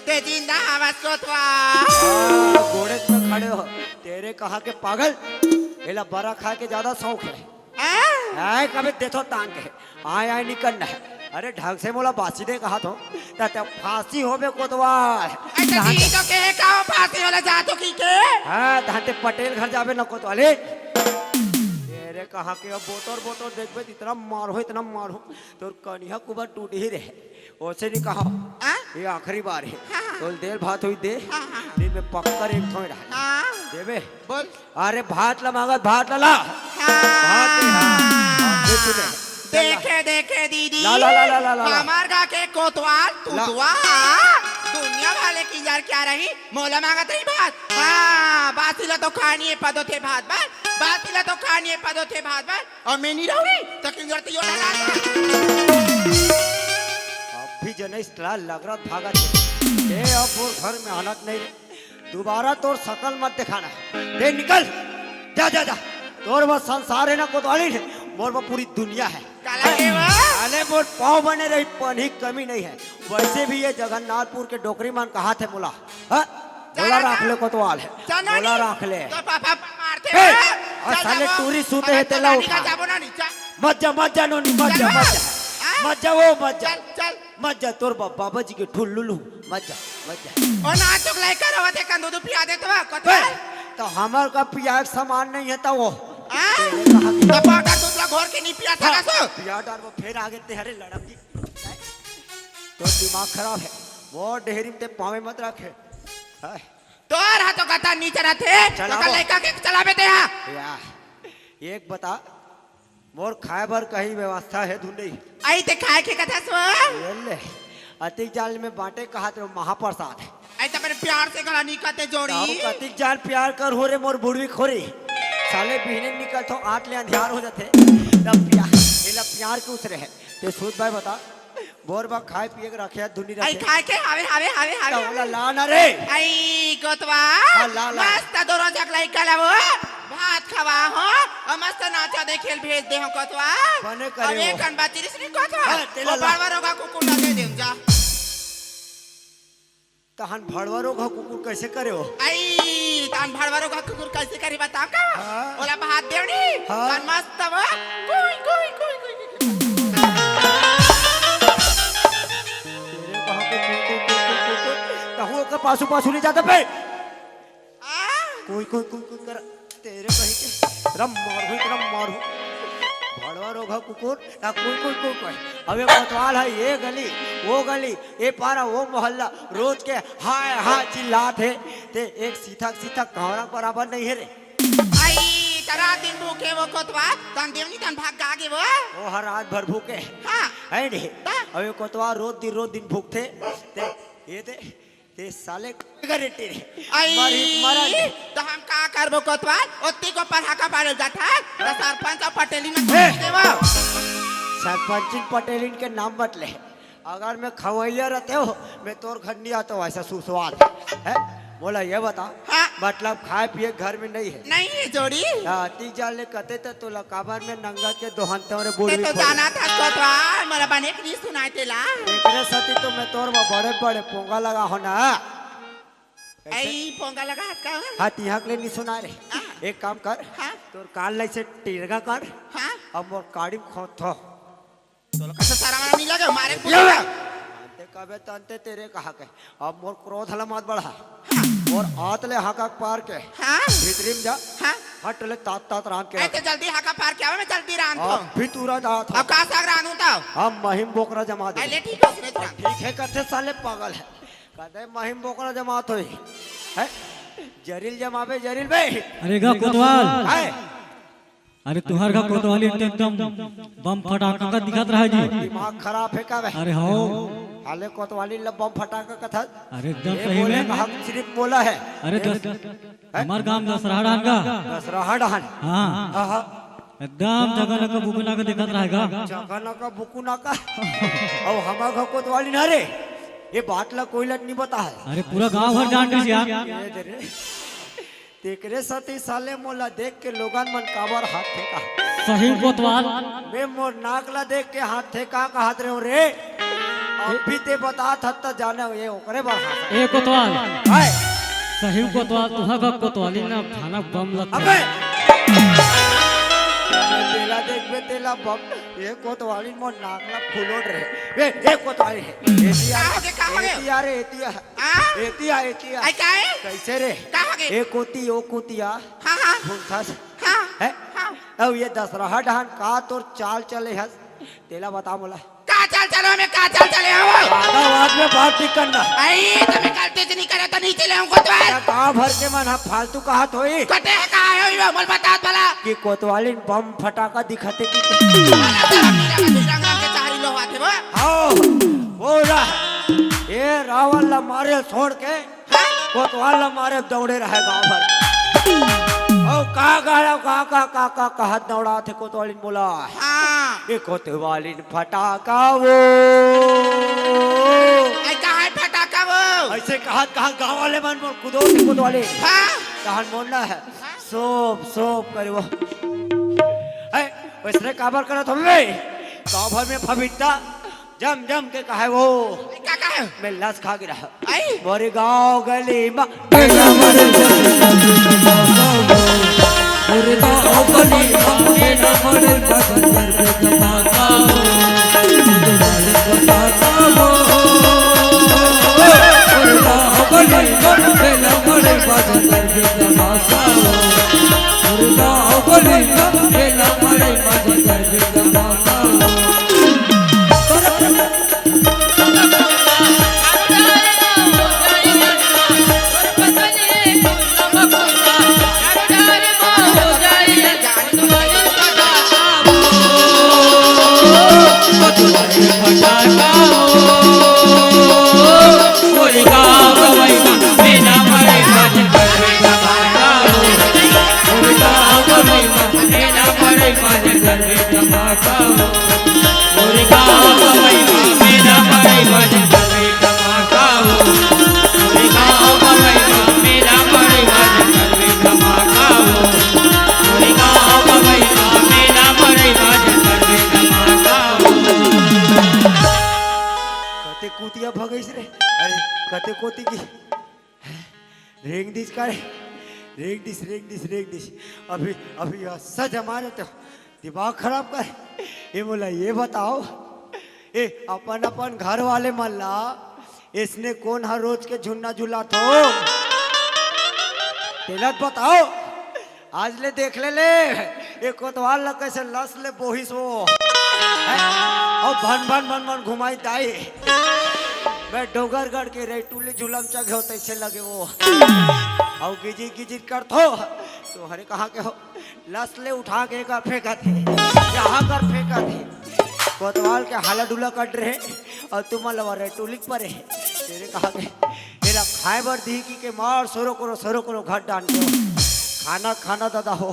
ते जिंदा आवाज कोतवाल घोड़े में खड़े हो तेरे कहा के पागल एला बरा खा के ज्यादा शौक है आए कभी देखो तांग के आए निकलना है अरे ढंग से मोला बासी दे कहा तो तब फांसी होबे कोतवाल अच्छा जी तो के का फांसी वाला जातो की के हां धाते पटेल घर जाबे न कोतवाले तेरे कहा के अब बोतोर देखबे इतना मारो तोर कनिया कुबा टूट ही रहे ओसे नहीं कहा ये आखिरी बार है बोल देर भात हुई दे दिन में पक्कर एक थोड़ा देबे बोल अरे भात ला मांगा भात ला भात देखे दीदी ला ला ला ला ला ला हमार गा के कोतवाल तुतवा दुनिया वाले की यार क्या रही मोला मांगा तेरी बात हां बातिला तो खानी है पदो थे भात बातिला तो खानी है पदो थे भात और मैं नहीं रहूंगी तो क्यों करती हो अभी जनेश लग रहा भागा ए अब और घर में हालत नहीं दोबारा तोर शकल मत दिखाना दे निकल जा जा जा तोर बस संसार है ना कोतवाली है मोर में पूरी दुनिया है अरे मोर पाँव बने रही पानी कमी नहीं है वैसे भी ये जगन्नाथपुर के डोकरी मान कहा थे मोला बोला रख ले कोतवाल है बोला रख ले तो पापा मारते और साले टूरी सूते है तेला उठा मत जा नोनी मत जा चल मत जा तोर बाबा जी के ठुल्लुलू मत जा और ना चुक लाई करो ते कंदो तो पिया दे कोतवाल तो हमार का पिया सामान नहीं है तो वो पापा का दूसरा घर के नहीं पिया था सो पिया डाल वो फिर आगे ते हरे लड़क की तो दिमाग खराब है वो डेहरी में पावे मत रखे तोर हाथों का नीचे रहते तो का लड़का के चलावे दे या एक बता मोर खाए भर कहीं व्यवस्था है ढूंढी आई ते खाए के कथा सो ले अतिक जाल में बांटे कहा तो महाप्रसाद है आई तो मेरे प्यार से गला निकाते जोड़ी अतिक जाल प्यार कर हो रे मोर बुढ़वी खोरी साले बिहने निकल तो आठ ले अंधियार हो जाते तब प्यार के उतरे है ते सूद भाई बता बोर बा खाए पिए के रखे दुनी रखे आई खाए के हावे बोला ला ना रे आई गोतवा ला मस्त दोनों जग लाई कलावो भात खवा हो और मस्त नाचा दे खेल भेज दे हम गोतवा बने करे अब एक कन बाती रिसनी गोतवा और बारवारो का कुकुर ना दे देम जा तहन भड़वरो का कुकुर कैसे करे हो आई तान भड़वरो का कुकुर कैसे करे बता का ओला भात देवनी तान मस्त वो कोई पासू नहीं जाता पे कोई कर तेरे कहीं के रम मारू भड़वा रोगा कुकुर ना कोई अबे कोतवाल है ये गली वो गली ये पारा वो मोहल्ला रोज के हाय चिल्लाते ते एक सीधा कहावरा बराबर नहीं है रे आई तरा दिन भूखे वो कोतवाल तन देवनी तन भाग गागे वो हर रात भर भूखे हां है नी अबे कोतवाल रोज दिन भूखते ते ये ते साले गरेटे मरा तो हम का करबो कोतवाल ओत्ती को पर हाका पारे जाता तो सरपंच और पटेली में देवा सरपंच पटेलिन के नाम मत ले अगर मैं खवैया रहते हो मैं तोर घर नहीं आता ऐसा सुसवाद है बोला ये बता मतलब खाए पिए घर में नहीं है जोड़ी ती जाले कहते तो लकाबर में नंगा के दोहनते और बूढ़ी तो जाना था कोतवाल मेरा बने की सुनाई तेला एकरे सती तो मैं तोर बड़े पोंगा लगा हो ना आई पोंगा लगा का हां तिहा के नहीं सुना रे एक काम कर तोर कान लाई से टिरगा कर अब मोर काड़ी खोथो तो कैसे सारा मारा नहीं लगे मारे पूरा कबे तंते तेरे कहा के अब मोर क्रोध हला मत बढ़ा और आतले हाका पार के भीतरी में जा हटले तात राम के ऐसे जल्दी हाका पार के आवे मैं जल्दी रान तो भीतुरा जा था अब का साग रानू तो हम महिम बोकरा जमा दे ले ठीक है ठीक है कहते साले पागल है कहते महिम बोकरा जमात होई है जरिल जमावे जरिल बे अरे गा कोतवाल हाय अरे तुहार गा कोतवाली एकदम बम फटाका का दिखत रहा जी दिमाग खराब है का बे अरे हो हाले कोतवाली लब बम फटाका कथा अरे एकदम ये सही बोले में हम सिर्फ बोला है अरे हमार गांव दसरा डान का दसरा डहान हाँ आहा एकदम जगह का बुकना का दिखत रहेगा जगना का बुकुना का और हमार घर कोतवाली ना रे ये बात ला कोई लट नहीं बता है अरे पूरा गांव भर जान गई यार ये दे रे तेकरे साथी साले मोला देख के लोगन मन काबर हाथ थे का सही कोतवाल बे मोर नाकला देख के हाथ थे का हाथ रहे हो रे अब भी ते बता था त जाने ये ओकरे बार हाथ ए कोतवाल हाय सही कोतवाल तुहार गा कोतवाली ना थाना बम लग अबे तेला देख बे तेला बम ये कोतवाली मोर नाकला फुलोड रहे बे ये कोतवाली है का हो गए? एतिया रे एतिया हाँ? एतिया एतिया आई का है कैसे रे का हो गए? ए कोती ओ कोतिया हाँ हाँ फुलथस हाँ है हाँ अब ये दसरा डहान का तोर चाल चले हस तेला बता मोला का चाल चलो मैं का चाल चले आओ आधा आवाज में बात ठीक करना आई तुम्हें गलती से नहीं करे तो नहीं चले हमको तो क्या गाँव भर के मन फालतू कहा थोई कटे है का आयो यो मोल बता वाला कि कोतवाली बम फटाका दिखाते की के चारी लोग आते वो आओ बोल रहा है ये रावण ला मारे छोड़ के कोतवाल ला मारे दौड़े रहे गाँव भर ओ का कहत दौड़ा थे कोतवाली बोला हाँ ये कोतवाली फटाका वो आई का है फटाका वो ऐसे कहा गाँव वाले मन बोल कुदो थे कोतवाली हाँ कहान बोलना है सोप सोप करे वो वैसे काबर करा तुम गाँव भर में फबिट्टा जम जम के कहा वो का है मैं लस खा गिरा आई मोरे गाँव गली में कुतिया भगैस रे अरे कते कोती की रेंग दिस करे रेंग दिस अभी अभी सच हमारे तो दिमाग खराब कर ये बोला ये बताओ ए अपन अपन घर वाले मल्ला इसने कौन हर रोज के झुन्ना झुला तो तेलत बताओ आज ले देख ले ये कोतवाल ला कैसे लस ले बोहिस वो और भन घुमाई दाई मैं डोगरगढ़ के रेटूली झुलम चगे हो तैसे लगे वो और गिजिर कर तो हरे कहाँ के हो लस ले उठा के कर फेंका थे यहाँ कर फेंका थे कोतवाल के हाला डुला कट रहे और तुम लवा रेटूलिक पर है तेरे कहा के तेरा खाए बर दी की के मार सोरो करो घर डाल के खाना दादा हो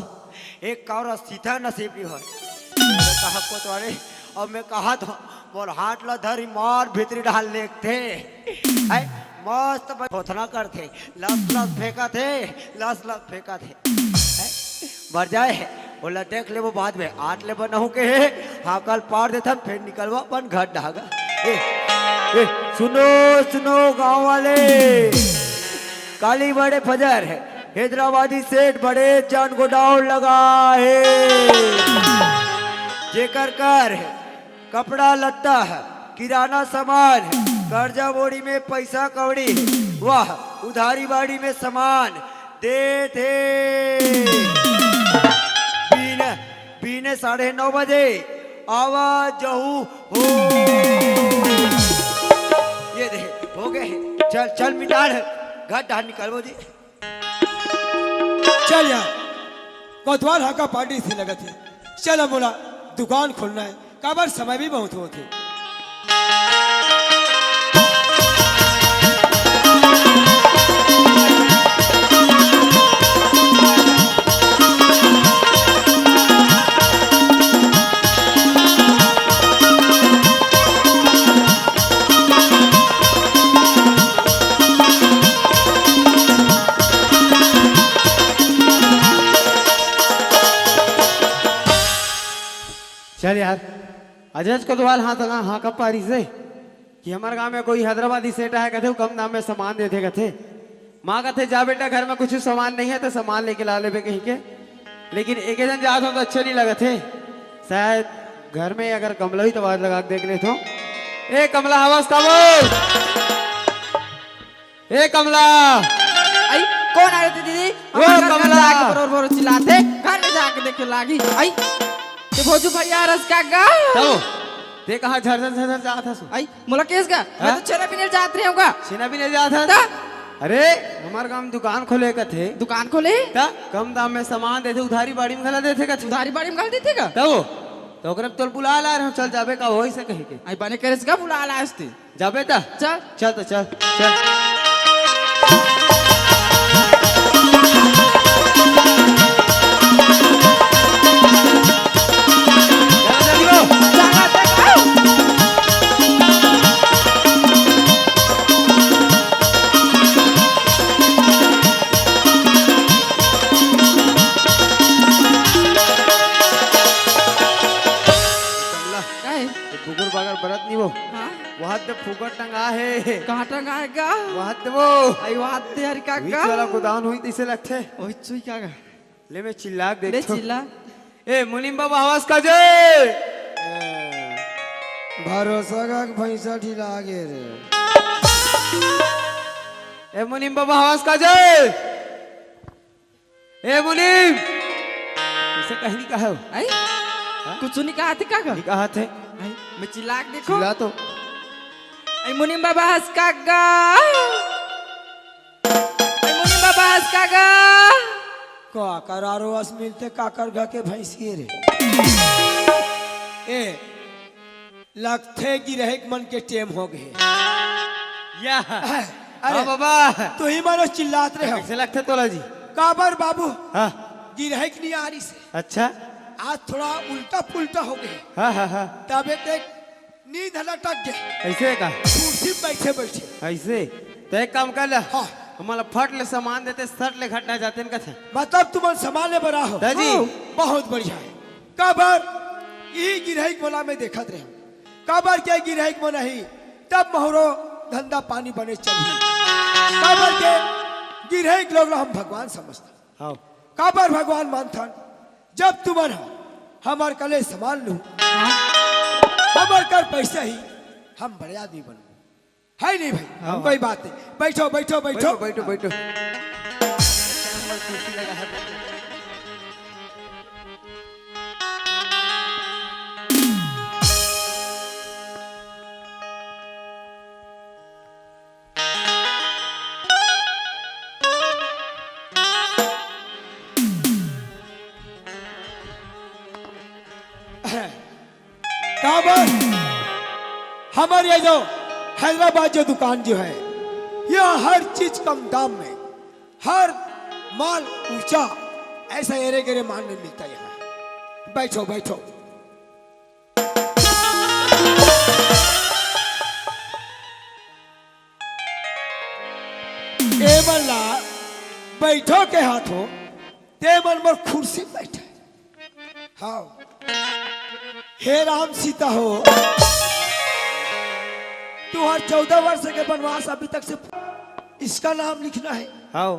एक कौरा सीधा नसीबी हो कहा कोतवाले और मैं कहा था मोर हाथ ला धरी मार भीतरी डाल लेते मस्त खोथना करते लस फेंका थे मर जाए बोला देख ले वो बाद में आठ ले बनहू के है हाँ कल पार देता फिर निकलवा अपन घर ढागा सुनो गांव वाले काली बड़े फजर है हैदराबादी सेठ बड़े जान गोडाउन लगा है जेकर कर है कपड़ा लत्ता है किराना सामान कर्जा बोरी में पैसा कौड़ी वाह उधारी बाड़ी में सामान दे थे बीने 9:30 बजे आवाज जहू हो ये दे हो गए चल मिटार घर डाल निकलबो जी चल यार कोतवाल हाका पार्टी से लगा थे चल अब बोला दुकान खोलना है काबर समय भी बहुत होते चल यार अजय कोतवाल हाँ का पारी से कि हमारे गांव में कोई हैदराबादी सेठ है कहते कम दाम में सामान देते कहते माँ कहते जा बेटा घर में कुछ सामान नहीं है तो सामान लेके ला ले कहीं के लेकिन एक जन जात हो तो अच्छे नहीं लगे थे शायद घर में अगर कमला ही तो आवाज लगा के देख ले तो ए कमला हवस का बोल ए कमला आई कौन आ रहे थे दीदी वो कमला। बरोबर चिल्लाते घर में जाके देखे लागी आई ते भोजू भैया रस का गा तब ते कहाँ झरझर झरझर जात था सु आई मोला केस गा मैं तो चना पीने जात रही हूँ सीना भी नहीं जात था ता? अरे हमारे गांव में दुकान खोले का थे दुकान खोले ता कम दाम में सामान देते उधारी बाड़ी में खला देते का उधारी बाड़ी में गाल दी थे का तब तो ओकरे तोर बुला ला रहे चल जाबे का वही से कहे के आई बने करेस का बुला ला आस्ते जाबे ता चल चल तो चल चल चल जल्दी हो। जागा तक आओ कमला काहे ये बुगुर बागर बरत नहीं वो हां वहां ते फुकट टंगा है कहां टंगा है गा वहां ते वो आई वात ते हर का बीच गा वाला गोदान हुई तिसे लगते ओए चुई का गा ले मैं चिल्ला के ले देख चिल्ला ए मुनिम बाबा आवाज का जय भरोसा का भैंसा ढीला गे रे ए मुनिम बाबा आवाज का जय ए मुनिम इसे कहीं नहीं कहा हो आई कुछ नहीं कहा थे का गा नहीं कहा थे आई मैं चिल्ला के देखो चिल्ला तो आई मुनिम बाबा हंस का गा आई मुनिम बाबा हंस का गा का करारो अस मिलते काकर गा के भैंसिए रे ए लगथे कि रहे मन के टेम हो गए या अरे अरे बाबा तो ही मानो चिल्लात रहे हो कैसे लगते तोला जी काबर बाबू हाँ गिरहक नहीं आ रही से अच्छा आज थोड़ा उल्टा पुल्टा हो गए हाँ हाँ हाँ तबे तक नींद लटक गए ऐसे का कुर्सी पे बैठे बैठे ऐसे तो एक काम कर ले हाँ हमारा फट ले सामान देते सट ले घटना जाते हैं कथे मतलब तुम संभालने बड़ा हो दादी। हाँ, बहुत बढ़िया है काबर यही गिरहक बोला में देखत रहे काबर के गिरहक में नहीं तब मोहरो धंधा पानी बने चली काबर के गिरहक लोग हम भगवान समझता हाँ काबर भगवान मानथन जब तुम्हारा हमार कले संभाल लू हमार कर पैसा ही हम बड़े आदमी बनू है नहीं भाई हम कोई बात नहीं बैठो बैठो बैठो बैठो बैठो काबर हमारे ये जो हैदराबाद जो दुकान जो है यह हर चीज कम दाम में हर माल ऊंचा ऐसा एरे गेरे माल में मिलता है यहाँ बैठो बैठो ए मल्ला बैठो के हाथों ते मन मोर कुर्सी पे बैठे हाँ हे राम सीता हो तुम्हार 14 वर्ष के वनवास अभी तक से इसका नाम लिखना है हाँ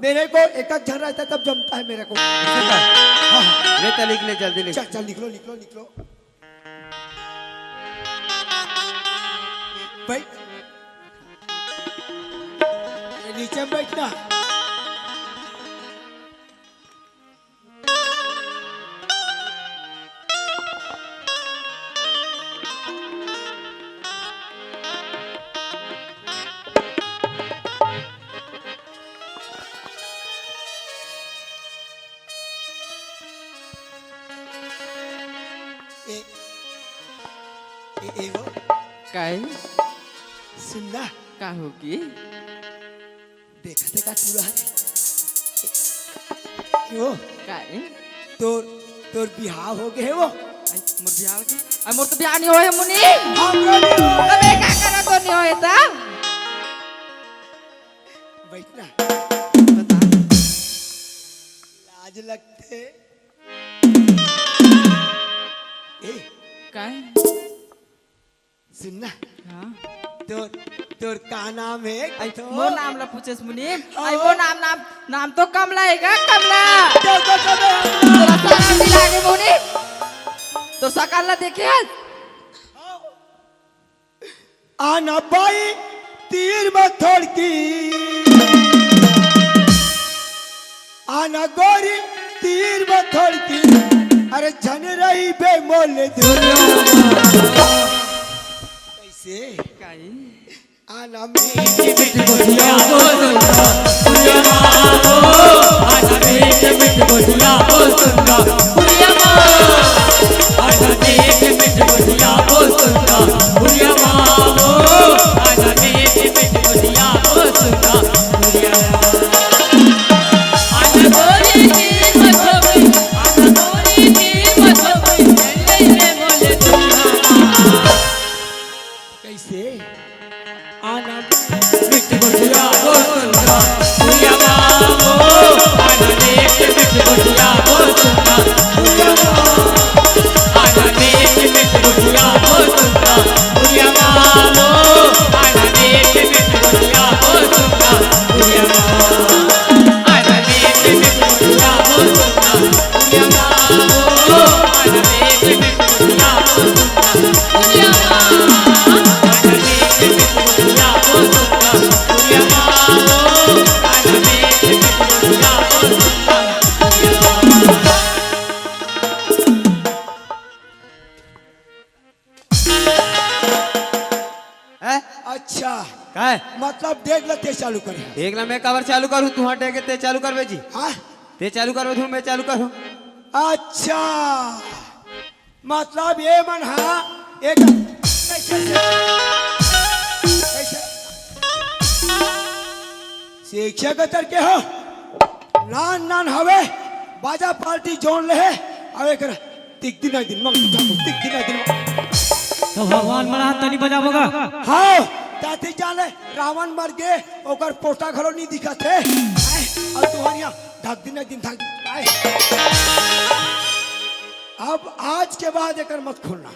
मेरे को एक एक झन रहता है तब जमता है मेरे को ले तो लिख ले जल्दी लिख चल चल निकलो निकलो निकलो बैठ ये नीचे में बैठना काहे सुनना का होगी देखा देखा टूरा है क्यों काहे तोर तोर बिहाव हो गए वो आई मोर बियाह के आई मोर तो बियाह नहीं होए मुनी हमरो नहीं हो। अबे का करा तो नहीं होए ता बैठना बता लाज लगते ए काहे सुनना हां तोर तोर का नाम है आई तो मोर नाम ला पूछेस मुनी आई वो नाम तो कमला है का कमला तो तोरा सारा मिला के मुनी तो सकाल ला देखे आना बाई तीर में थोड़की आना गोरी तीर में थोड़की अरे झन रही बेमोल कैसे काहे आना मीठी मीठी गोटिया ओ सुंदर पुरिया माँ ओ आजा मीठी मीठी गोटिया ओ सुंदर पुरिया माँ आजा मीठी मीठी गोटिया ओ सुंदर पुरिया माँ ओ आजा मीठी मीठी गोटिया ओ सुंदर पुरिया माँ आजा गोरी की मधुबी आजा गोरी की मधुबी चले रे बोले दुनिया कैसे आना मिठी गोटिया ओ सुंदर पुरिया माँ ओ आजा मीठी मीठी गोटिया ओ सुंदर पुरिया माँ आजा मीठी मीठी गोटिया ओ सुंदर पुरिया माँ ओ आजा मीठी मीठी गोटिया ओ सुंदर पुरिया माँ आजा मीठी मीठी गोटिया ओ सुंदर पुरिया माँ ओ आजा मीठी मीठी गोटिया ओ सुंदर पुरिया माँ आजा मीठी मीठी गोटिया ओ सुंदर पुरिया माँ ओ आजा मीठी मीठी गोटिया ओ सुंदर पुरिया माँ हैं? अच्छा का है मतलब देख लेते चालू करे देख ना मैं कवर चालू करूँ तू हटे के ते चालू करवे जी हाँ ते चालू करवे तू मैं चालू करूँ अच्छा मतलब ये मन हाँ एक कैसे शिक्षा के तरके हो नान नान हवे बाजा पार्टी जोन ले अब एक तिक दिन दिन मंग तिक दिन दिन तो भगवान मना तनी बजाबोगा हाँ ताती जाने रावण मर गए ओकर पोस्टा घरो नहीं दिखा थे और तुम्हारिया धक दिन धक आए अब आज के बाद एक मत खोलना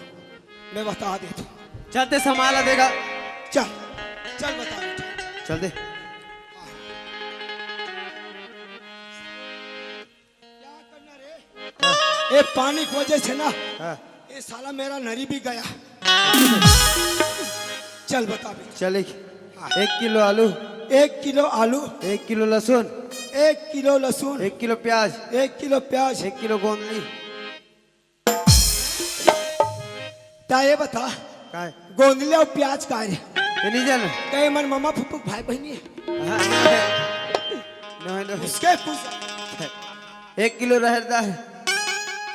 मैं बता देता हूँ चलते संभाला देगा चल चल बता देता चल दे क्या करना रे ये पानी की वजह से ना हाँ ये साला मेरा नरी भी गया चल बता बेटा चल 1 किलो आलू 1 किलो आलू 1 किलो लहसुन 1 किलो लहसुन 1 किलो प्याज 1 किलो प्याज 1 किलो गोंदली ता ये बता का है गोंदले और प्याज का है ये नहीं जाना कहीं मन मामा फुप्पू भाई बहनी है हाँ, नहीं उसके कुछ 1 किलो रहर दाल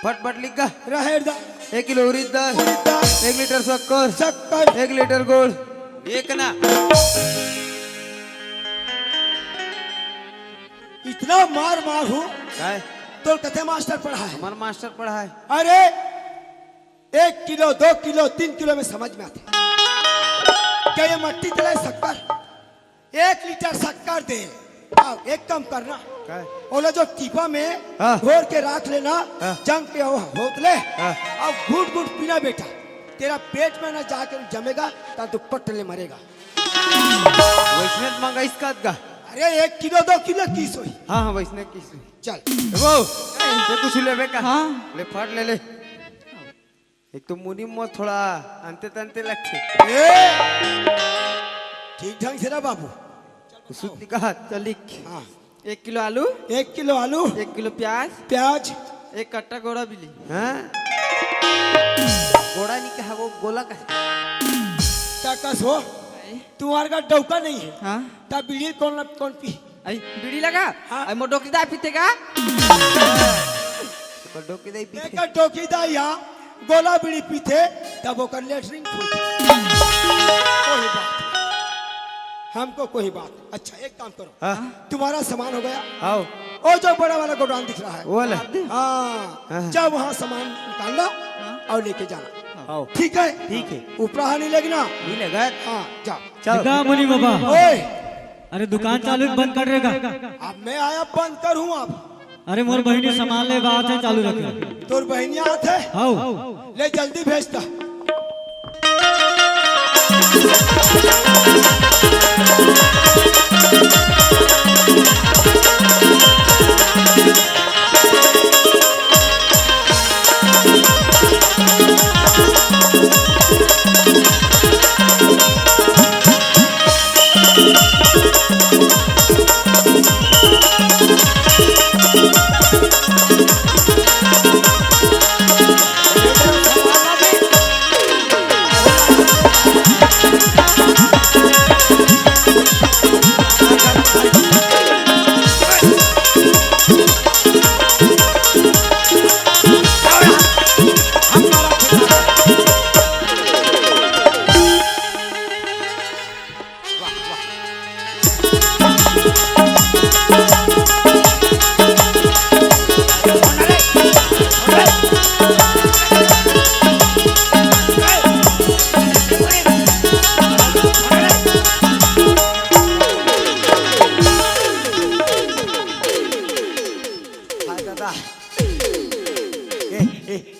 फटफट लिख का रहेर दा 1 किलो उड़द दाल उड़द दाल 1 लीटर शक्कर शक्कर 1 लीटर गुड़ एक ना इतना मार मार हूँ का है तो कथे मास्टर पढ़ा है हमारा मास्टर पढ़ा है अरे 1 किलो 2 किलो 3 किलो में समझ में आते क्या ये मट्टी तलाए शक्कर 1 लीटर शक्कर दे आओ एक कम करना का है ओला जो टीपा में हाँ। घोर के रख लेना हाँ। जंग पे हो होतले हाँ। अब घूट घूट पीना बेटा तेरा पेट में ना जाकर जमेगा तब तू पटले मरेगा वैष्णव मंगा इसका का अरे 1 किलो 2 किलो किस हुई हाँ हाँ वैष्णव किस चल वो ते कुछ लेबे का हाँ। ले फट ले ले एक तो मुनी मो थोड़ा अंते तंते लगते ठीक ढंग से ना बाबू सुत्ती का चल लिख हाँ 1 किलो आलू 1 किलो आलू 1 किलो प्याज प्याज 1 कट्टा गोड़ा बिली हाँ घोड़ा नहीं कहा वो गोला का ताकस हो तुम्हारे का डौका नहीं है हाँ तब बीड़ी कौन पी आई बीड़ी लगा हाँ। आई मो डोकीदा पीतेगा बड्डो के दे पीछे एक टोकीदा या गोला बीड़ी पीते तब ओकर लेटरिन फूटे कोई बात नहीं। हमको कोई बात नहीं। अच्छा एक काम करो, तुम्हारा सामान हो गया, आओ वो जो बड़ा वाला गोडाउन दिख रहा है, वो ले हाँ, जब वहाँ सामान निकालना और लेके जाना, आओ ठीक है? ठीक है ऊपरा नहीं लगना। नहीं लगा हाँ जाओ। चल मुनि बाबा, ओए अरे दुकान चालू बंद कर देगा। अब मैं आया बंद करूँ अब। अरे मोर बहिनी सामान ले बात है, चालू रखे। तोर बहनिया आते है, आओ ले जल्दी भेजता।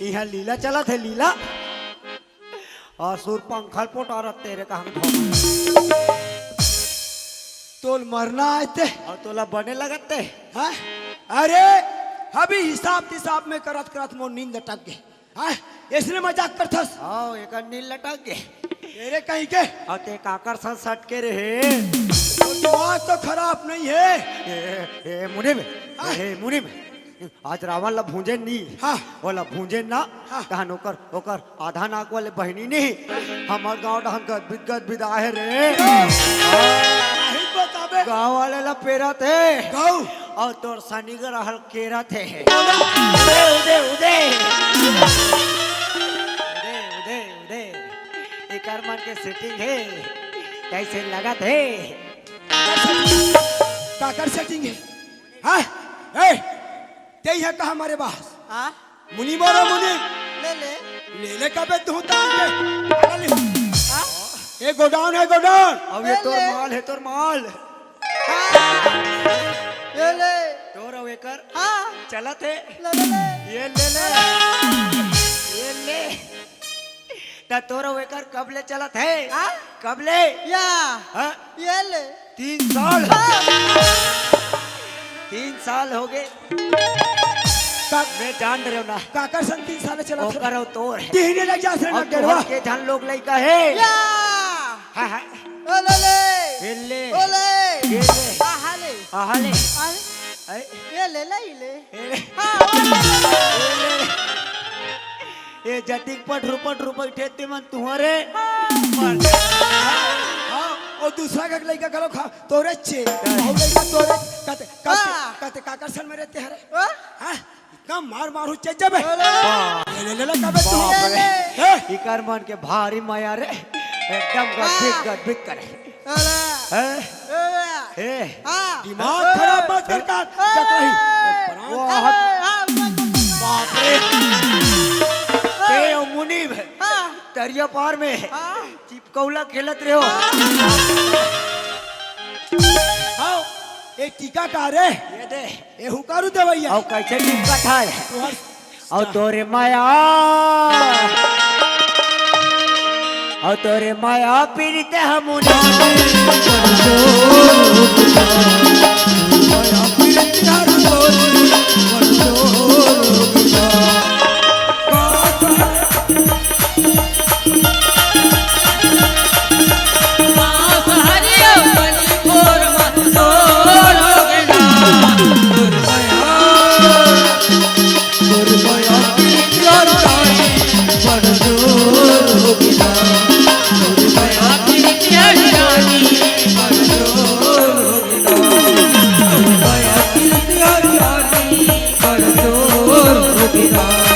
यहाँ लीला चला थे लीला और सुर पंखल पोट और तेरे का हम तोल मरना आए थे और तोला बने लगते हाँ? अरे अभी हिसाब में करत करत मोर नींद अटक गए। हाँ? इसने मजाक करथस। आओ एक नील लटक गए तेरे कहीं के और ते काकर सन सट के रहे तो दिमाग तो खराब नहीं है। ए मुने में ए मुने में आज रावण ला भूंजे नहीं हाँ। ओला भूंजे ना हाँ। कहां ओकर ओकर आधा नाक वाले बहनी नहीं हमार गांव डहन गद बिदाहे रे नहीं बताबे गांव वाले ला पेरा थे गाँव और तोर सनीगर हल केरा थे उदे उदे उदे उदे उदे एकर मन के सेटिंग है कैसे लगा थे काकर सेटिंग है। हाँ? ए ते है कहा हमारे पास हाँ मुनि बोलो मुनि ले ले ले कबे तू तान के ये गोडाउन है गोडाउन। अब ये तोर माल है तोर माल ले ले तोर अब एकर हाँ चलत है ले ले ले ये ले ये ले ता तोर अब एकर कब ले चलत है हाँ? कब ले या हाँ? ये ले 3 साल 3 साल हो गए मैं जान रहे हो ना काकर सन 3 साल चला था ओकर और तोर है तीन लग जा से और न गड़वा तोहर के जान लोग लइका है या हां हां ओ ले ले ये ले ओ ले ये ले आहा ले आहले आहा ऐ ये ले ले ले ये ले हाँ वो ले ले ये जटिक पट रुपट ठेते मन तुम्हारे हाँ और दूसरा का लड़का करो खा तोरे छे और लड़का तोरे कहते काकर सन में रहते हरे हाँ? हाँ इतना मार हो चल जबे ले ले कबे तू बाप रे हैं? इकर मन के भारी माया रे एकदम गदबिक करे हैं ए हाँ दिमाग खराब मत कर का जत रही वो बाप रे ए ओ मुनीब दरिया पार में चिपकौला खेलत रहे हो हाँ एक टीका का रे ये दे ए हुकारू दे भैया और कैसे टिपका ठाए तोहर और तोरे माया और तोरे माया पीड़ित हमुना Bye.